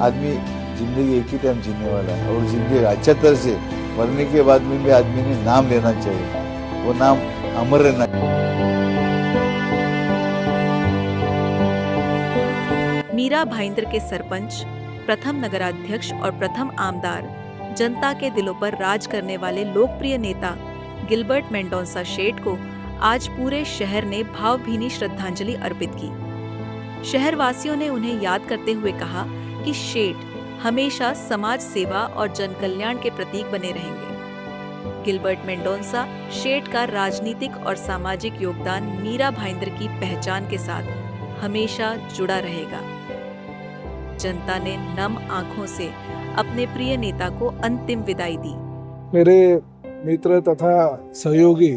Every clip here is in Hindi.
आदमी जिंदगी एक ही टाइम जीने वाला है और जिंदगी अच्छा तरह से मरने के बाद में भी आदमी ने नाम लेना चाहिए, वो नाम अमर रहना चाहिए। मीरा भाईंदर के सरपंच, प्रथम नगराध्यक्ष और प्रथम आमदार, जनता के दिलों पर राज करने वाले लोकप्रिय नेता गिलबर्ट मेंडोंसा शेठ को आज पूरे शहर ने भावभीनी श्रद्धांजलि अर्पित की। शहरवासियों ने उन्हें याद करते हुए कहा कि शेठ हमेशा समाज सेवा और जन कल्याण के प्रतीक बने रहेंगे। गिलबर्ट मेंडोंसा शेठ का राजनीतिक और सामाजिक योगदान मीरा भाईंदर की पहचान के साथ हमेशा जुड़ा रहेगा। जनता ने नम आंखों से अपने प्रिय नेता को अंतिम विदाई दी। मेरे मित्र तथा सहयोगी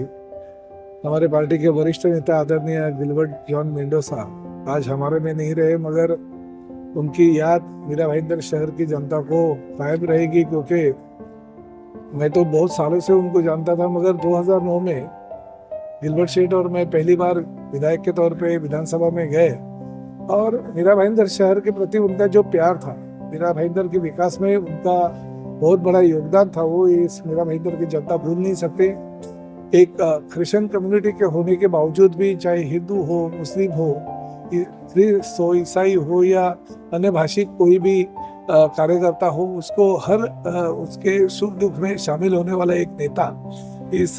हमारे पार्टी के वरिष्ठ नेता आदरणीय गिलबर्ट जॉन मेंडोसा आज हमारे में नहीं रहे, मगर उनकी याद मीरा भाईंदर शहर की जनता को कायम रहेगी, क्योंकि मैं तो बहुत सालों से उनको जानता था, मगर 2009 में गिलबर्ट शेठ और मैं पहली बार विधायक के तौर पे विधानसभा में गए और मीरा भाईंदर शहर के प्रति उनका जो प्यार था, मीरा भाईंदर के विकास में उनका बहुत बड़ा योगदान था, वो इस मीरा भाईंदर की जनता भूल नहीं सकते। एक क्रिश्चियन कम्युनिटी के होने के बावजूद भी, चाहे हिंदू हो, मुस्लिम हो, ख्रिस्त हो, ईसाई हो या अन्य भाषिक कोई भी कार्यकर्ता हो, उसको हर उसके सुख दुख में शामिल होने वाला एक नेता इस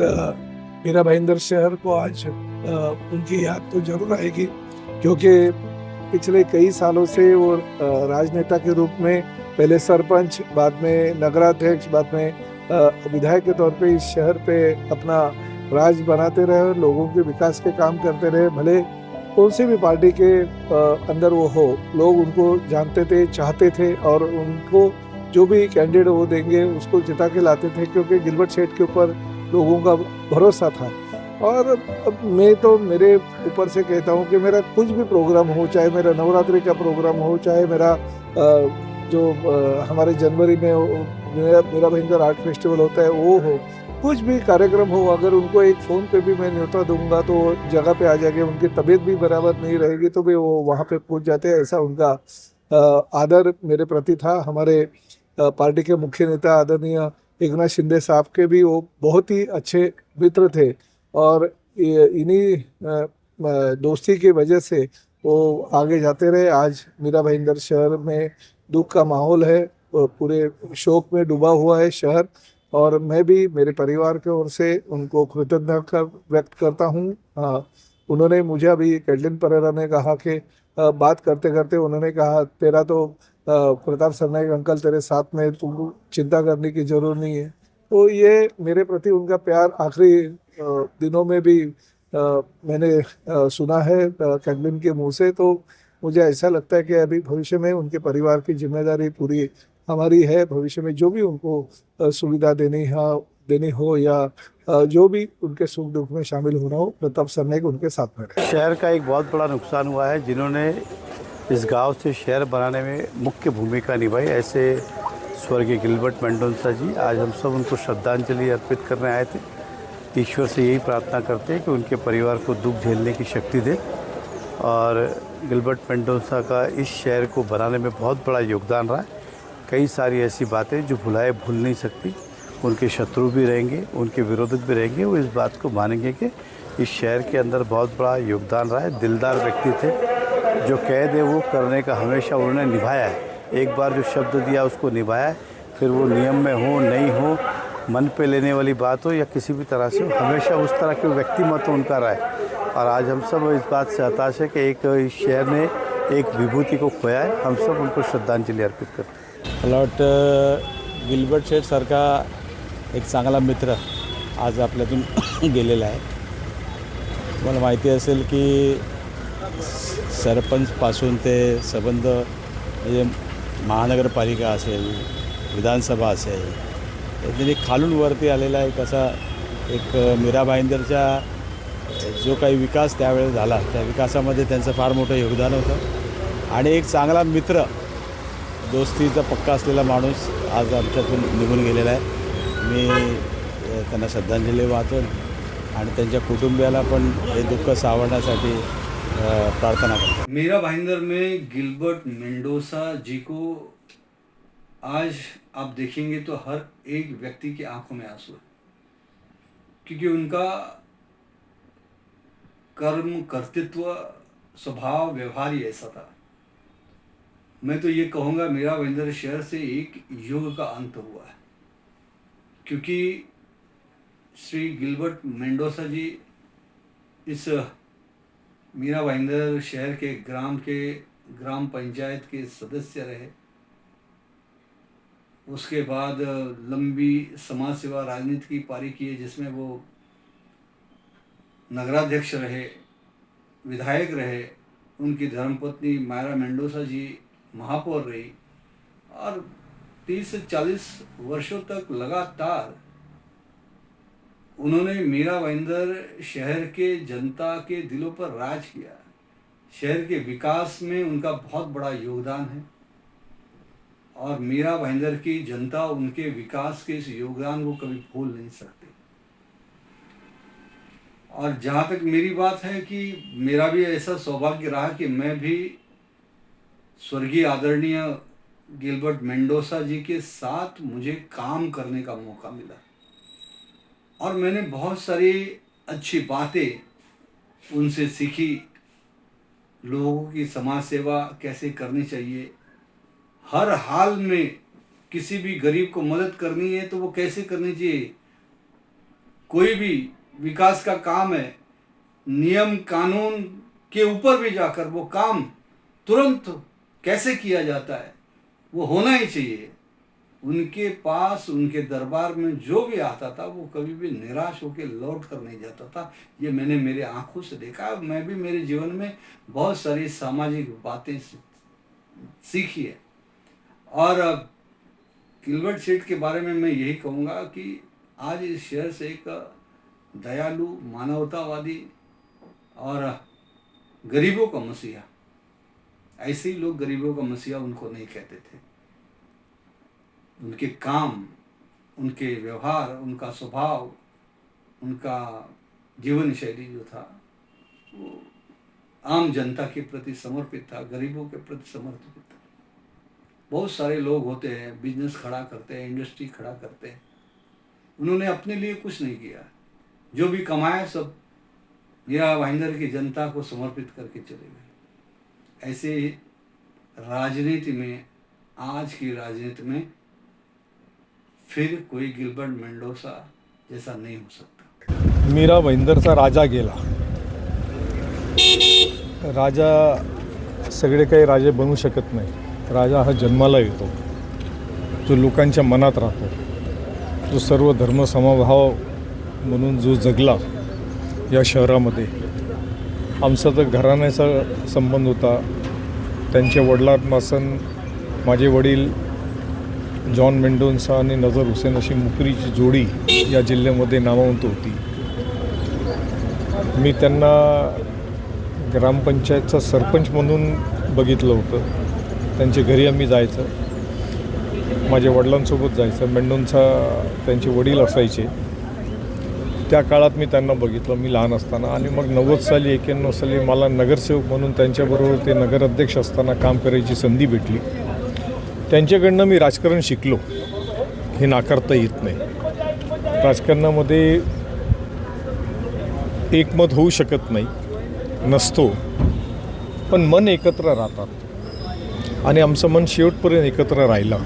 मीरा भाईंदर शहर को आज उनकी याद तो जरूर आएगी, क्योंकि पिछले कई सालों से वो राजनेता के रूप में पहले सरपंच, बाद में नगराध्यक्ष, बाद में विधायक के तौर पे इस शहर पे अपना राज बनाते रहे, लोगों के विकास के काम करते रहे। भले कौन सी भी पार्टी के अंदर वो हो, लोग उनको जानते थे, चाहते थे और उनको जो भी कैंडिडेट वो देंगे उसको जिता के लाते थे, क्योंकि गिलबर्ट शेठ के ऊपर लोगों का भरोसा था। और मैं तो मेरे ऊपर से कहता हूँ कि मेरा कुछ भी प्रोग्राम हो, चाहे मेरा नवरात्रि का प्रोग्राम हो, चाहे मेरा जो हमारे जनवरी में मीरा भाईंदर आर्ट फेस्टिवल होता है वो हो, कुछ भी कार्यक्रम हो, अगर उनको एक फ़ोन पे भी मैं न्योता दूंगा तो जगह पे आ जाएंगे। उनकी तबीयत भी बराबर नहीं रहेगी तो भी वो वहाँ पे पहुँच जाते हैं। ऐसा उनका आदर मेरे प्रति था। हमारे पार्टी के मुख्य नेता आदरणीय एकनाथ शिंदे साहब के भी वो बहुत ही अच्छे मित्र थे और इन्हीं दोस्ती की वजह से वो आगे जाते रहे। आज मीरा भाईंदर शहर में दुख का माहौल है, पूरे शोक में डूबा हुआ है शहर, और मैं भी मेरे परिवार की ओर से उनको कृतज्ञता व्यक्त करता हूँ। उन्होंने मुझे अभी कैटलिन परेरा ने कहा कि बात करते करते उन्होंने कहा, तेरा तो प्रताप सरनाईक अंकल तेरे साथ में, तुमको चिंता करने की जरूरत नहीं है। तो ये मेरे प्रति उनका प्यार आखिरी दिनों में भी मैंने सुना है कैटलिन के मुँह से। तो मुझे ऐसा लगता है कि अभी भविष्य में उनके परिवार की जिम्मेदारी पूरी हमारी है। भविष्य में जो भी उनको सुविधा देनी हो या जो भी उनके सुख दुख में शामिल होना हो, प्रताप सरनाईक उनके साथ में रहे। शहर का एक बहुत बड़ा नुकसान हुआ है, जिन्होंने इस गांव से शहर बनाने में मुख्य भूमिका निभाई, ऐसे स्वर्गीय गिलबर्ट मेंडोंसा जी। आज हम सब उनको श्रद्धांजलि अर्पित करने आए थे। ईश्वर से यही प्रार्थना करते हैं कि उनके परिवार को दुख झेलने की शक्ति दे, और गिलबर्ट मेंडोंसा का इस शहर को बनाने में बहुत बड़ा योगदान रहा है। कई सारी ऐसी बातें जो भूल नहीं सकती। उनके शत्रु भी रहेंगे, उनके विरोधक भी रहेंगे, वो इस बात को मानेंगे कि इस शहर के अंदर बहुत बड़ा योगदान रहा है। दिलदार व्यक्ति थे, जो कह दे वो करने का हमेशा उन्होंने निभाया है। एक बार जो शब्द दिया उसको निभाया है, फिर वो नियम में हो नहीं हो, मन पे लेने वाली बात हो या किसी भी तरह से, हमेशा उस तरह के व्यक्तिमत्व उनका रहा है। और आज हम सब इस बात से हताश है कि एक इस शहर ने एक विभूति को खोया है। हम सब उनको श्रद्धांजलि अर्पित करते हैं। मला वाटतं गिलबर्ट शेठ सारखा एक चांगला मित्र आज आपल्यातून गेलेला आहे। तुम्हाला माहिती असेल की सरपंचपासून ते संबंध म्हणजे महानगरपालिका असेल, विधानसभा असेल, त्यांनी खालून वरती आलेला एक असा एक मीरा भाईंदरच्या जो काही विकास त्यावेळेस झाला त्या विकासामध्ये त्यांचं फार मोठं योगदान होतं आणि एक चांगला मित्र, दोस्तीचा पक्का असलेला माणूस आज आमच्यातून निघून गेलेला आहे। मी त्यांना श्रद्धांजली वाहतो आणि त्यांच्या कुटुंबियाला पण हे दुःख सावरण्यासाठी प्रार्थना करतो. मीरा भाईंदर में गिलबर्ट मेंडोसा जी को आज आप देखेंगे तो हर एक व्यक्ति की आंखों में आंसू है, क्योंकि उनका कर्म कर्तृत्व स्वभाव व्यवहार ही ऐसा था। मैं तो ये कहूँगा मीरा भाईंदर शहर से एक युग का अंत हुआ है, क्योंकि श्री गिलबर्ट मेंडोसा जी इस मीरा भाईंदर शहर के ग्राम पंचायत के सदस्य रहे। उसके बाद लंबी समाज सेवा राजनीति की पारी की है, जिसमें वो नगराध्यक्ष रहे, विधायक रहे। उनकी धर्मपत्नी मायरा मेंडोसा जी महापौर रही और 30 से 40 वर्षों तक लगातार उन्होंने मीरा भाईंदर शहर के जनता के दिलों पर राज किया। शहर के विकास में उनका बहुत बड़ा योगदान है और मीरा भाईंदर की जनता उनके विकास के इस योगदान को कभी भूल नहीं सकती। और जहाँ तक मेरी बात है कि मेरा भी ऐसा सौभाग्य रहा कि मैं भी स्वर्गीय आदरणीय गिलबर्ट मेंडोसा जी के साथ मुझे काम करने का मौका मिला और मैंने बहुत सारी अच्छी बातें उनसे सीखी। लोगों की समाज सेवा कैसे करनी चाहिए, हर हाल में किसी भी गरीब को मदद करनी है तो वो कैसे करनी चाहिए। कोई भी विकास का काम है, नियम कानून के ऊपर भी जाकर वो काम तुरंत कैसे किया जाता है, वो होना ही चाहिए। उनके पास, उनके दरबार में जो भी आता था वो कभी भी निराश होकर लौट कर नहीं जाता था। ये मैंने मेरे आंखों से देखा। मैं भी मेरे जीवन में बहुत सारी सामाजिक बातें सीखी है। और गिलबर्ट सेठ के बारे में मैं यही कहूँगा कि आज इस शहर से एक दयालु, मानवतावादी और गरीबों का मसीहा, ऐसे ही लोग गरीबों का मसीहा उनको नहीं कहते थे। उनके काम, उनके व्यवहार, उनका स्वभाव, उनका जीवन शैली जो था वो आम जनता के प्रति समर्पित था, गरीबों के प्रति समर्पित था। बहुत सारे लोग होते हैं, बिजनेस खड़ा करते हैं, इंडस्ट्री खड़ा करते हैं, उन्होंने अपने लिए कुछ नहीं किया। जो भी कमाया सब मीरा भाईंदर की जनता को समर्पित करके चले गए। ऐसे राजनीति में, आज की राजनीति में फिर कोई गिलबर्ट मेंडोसा जैसा नहीं हो सकता। मीरा भाईंदरचा राजा गेला. राजा सगळे काही राजे बनू शकत नाही. राजा हा जन्माला येतो, जो लोकांच्या मनात राहतो, जो सर्व धर्म समभाव म्हणून जो जगला या शहरामध्ये. आमचा तर घराण्याचा संबंध होता. त्यांच्या वडिलांपासून माझे वडील जॉन मेंडोन्सा आणि नजर हुसेन अशी मुकरीची जोडी या जिल्ह्यामध्ये नामवंत होती. मी त्यांना ग्रामपंचायतचा सरपंच म्हणून बघितलं होतं. त्यांच्या घरी आम्ही जायचं, माझ्या वडिलांसोबत जायचं. मेंडोन्सा त्यांचे वडील असायचे. त्या काळात मी त्यांना बघितलं, मी लहान असताना. आणि मग 90 साली 91 साली मला नगरसेवक म्हणून त्यांच्याबरोबर ते नगराध्यक्ष असताना काम करायची संधी भेटली. त्यांच्याकडनं मी राजकारण शिकलो, हे नाकारता येत नाही. राजकारणामध्ये एकमत होऊ शकत नाही, नसतो, पण मन एकत्र राहतात आणि आमचं मन शेवटपर्यंत एकत्र राहिलं.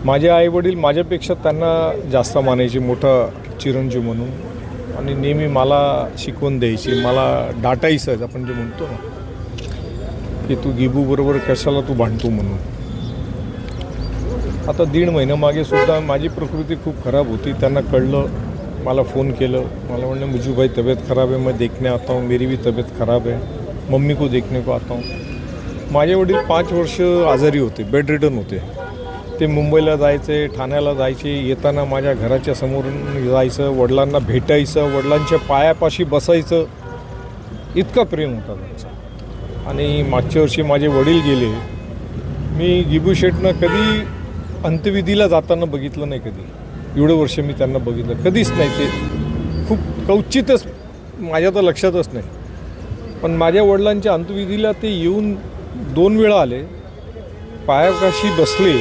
माझे आईवडील माझ्यापेक्षा त्यांना जास्त मानायचे, मोठा चिरंजीव म्हणून, आणि नेहमी मला शिकवून द्यायची, मला डाटायचं आपण जे म्हणतो ना, की तू गिबूबरोबर कशाला तू भांडतो म्हणून. आता 1.5 महिन्यामागे सुद्धा माझी प्रकृती खूप खराब होती. त्यांना कळलं, मला फ़ोन केलं. मला म्हणलं मुझू भाई तबीयत ख़राब है, मैं देखने आता हूँ, मेरी भी तबीयत ख़राब है, मम्मी को देखने को आता हूँ. माझे वडील 5 वर्ष आजारी होते, बेड रिटर्न होते. ते मुंबईला जायचे, ठाण्याला जायचे. येताना माझ्या घराच्या समोरून जायचं, वडिलांना भेटायचं, वडिलांच्या पायापाशी बसायचं. इतका प्रेम होता त्यांचा. आणि मागच्या वर्षी माझे वडील गेले. मी गिबू शेठनं कधी अंत्यविधीला जाताना बघितलं नाही. कधी एवढं वर्ष मी त्यांना बघितलं कधीच नाही. ते खूप क्वचितच, माझ्या तर लक्षातच नाही. पण माझ्या वडिलांच्या अंत्यविधीला ते येऊन 2 वेळा आले, पायापाशी बसले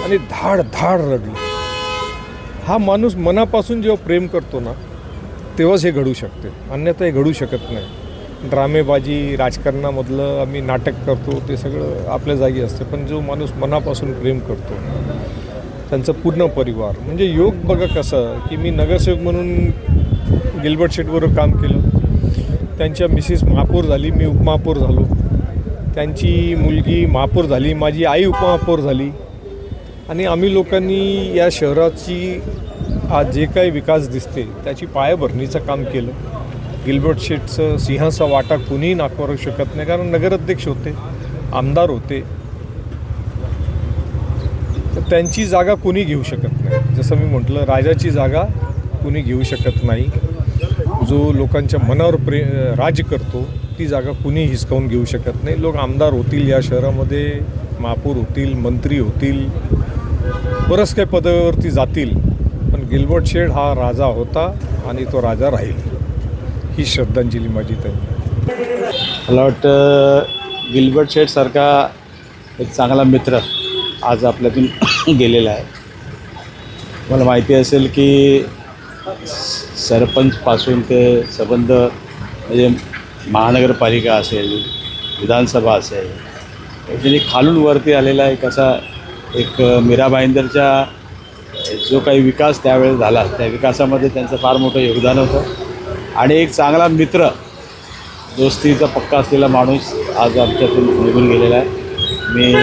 आणि धाड धाड रडले. हा माणूस मनापासून जेव्हा प्रेम करतो ना तेव्हाच हे घडू शकते, अन्यथा हे घडू शकत नाही. ड्रामेबाजी राजकारणामधलं आम्ही नाटक करतो ते सगळं आपल्या जागी असते, पण जो माणूस मनापासून प्रेम करतो त्यांचा पूर्ण परिवार म्हणजे योग बघा कसं की मी नगरसेवक म्हणून गिल्बर्ट शेठबरोबर काम केलं. त्यांच्या मिसेस महापौर झाली, मी उपमहापौर झालो. त्यांची मुलगी महापौर झाली, माझी आई उपमहापौर झाली. आणि आम्ही लोकांनी या शहराची आज जे काही विकास दिसते त्याची पायाभरणीचं काम केलं. गिल्बर्ट शेठचं सिंहाचा वाटा कुणीही नाकारू शकत नाही, कारण नगराध्यक्ष होते, आमदार होते, तर त्यांची जागा कुणी घेऊ शकत नाही. जसं मी म्हटलं, राजाची जागा कुणी घेऊ शकत नाही. जो लोकांच्या मनावर राज्य करतो ती जागा कुणी हिसकावून घेऊ शकत नाही. लोक आमदार होतील या शहरामध्ये, महापौर होतील, मंत्री होतील, बरंच काही पदावरती जातील, पण गिल्बर्ट शेठ हा राजा होता आणि तो राजा राहील. ही श्रद्धांजली माझी त्यांना. मला वाटतं गिल्बर्ट शेठसारखा एक चांगला मित्र आज आपल्यातून गेलेला आहे. मला माहिती असेल की सरपंचपासून ते संबंध म्हणजे महानगरपालिका असेल, विधानसभा असेल, त्यांनी खालून वरती आलेला एक असा एक मीरा भाईंदरच्या जो काही विकास त्यावेळेस झाला त्या विकासामध्ये त्यांचं फार मोठं योगदान होतं. आणि एक चांगला मित्र, दोस्तीचा पक्का असलेला माणूस आज आमच्यातून निघून गेलेला आहे. मी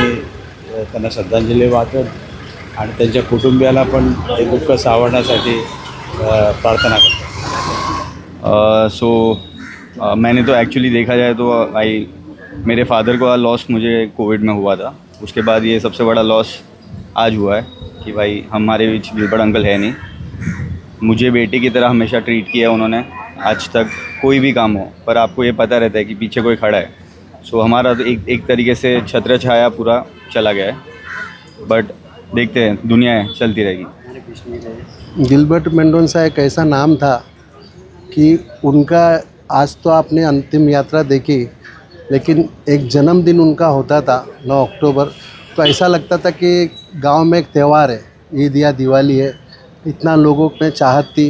त्यांना श्रद्धांजली वाहतो आणि त्यांच्या कुटुंबियाला पण हे दुःख सावरण्यासाठी प्रार्थना करतो. मैंने तो एक्चुअली देखा जाए तो मेरे फादर का लॉस मुझे कोविड में हुआ था. उसके बाद ये सबसे बड़ा लॉस आज हुआ है कि भाई हमारे बीच गिल्बर्ट अंकल है नहीं. मुझे बेटे की तरह हमेशा ट्रीट किया उन्होंने. आज तक कोई भी काम हो पर आपको ये पता रहता है कि पीछे कोई खड़ा है. सो हमारा तो एक तरीके से छत्र छाया पूरा चला गया है. बट देखते हैं, दुनिया है, चलती रहेगी. गिल्बर्ट मेंडोंसा एक ऐसा नाम था कि उनका आज तो आपने अंतिम यात्रा देखी, लेकिन एक जन्मदिन उनका होता था 9 अक्टूबर, तो ऐसा लगता था कि गांव में एक त्यौहार है, ईद या दिवाली है. इतना लोगों में चाहत थी,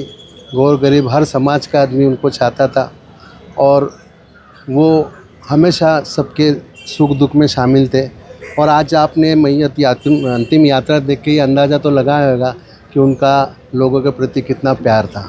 गौर गरीब हर समाज का आदमी उनको चाहता था और वो हमेशा सबके सुख दुख में शामिल थे. और आज आपने मैयत अंतिम यात्रा देख के ही अंदाज़ा तो लगाया होगा कि उनका लोगों के प्रति कितना प्यार था.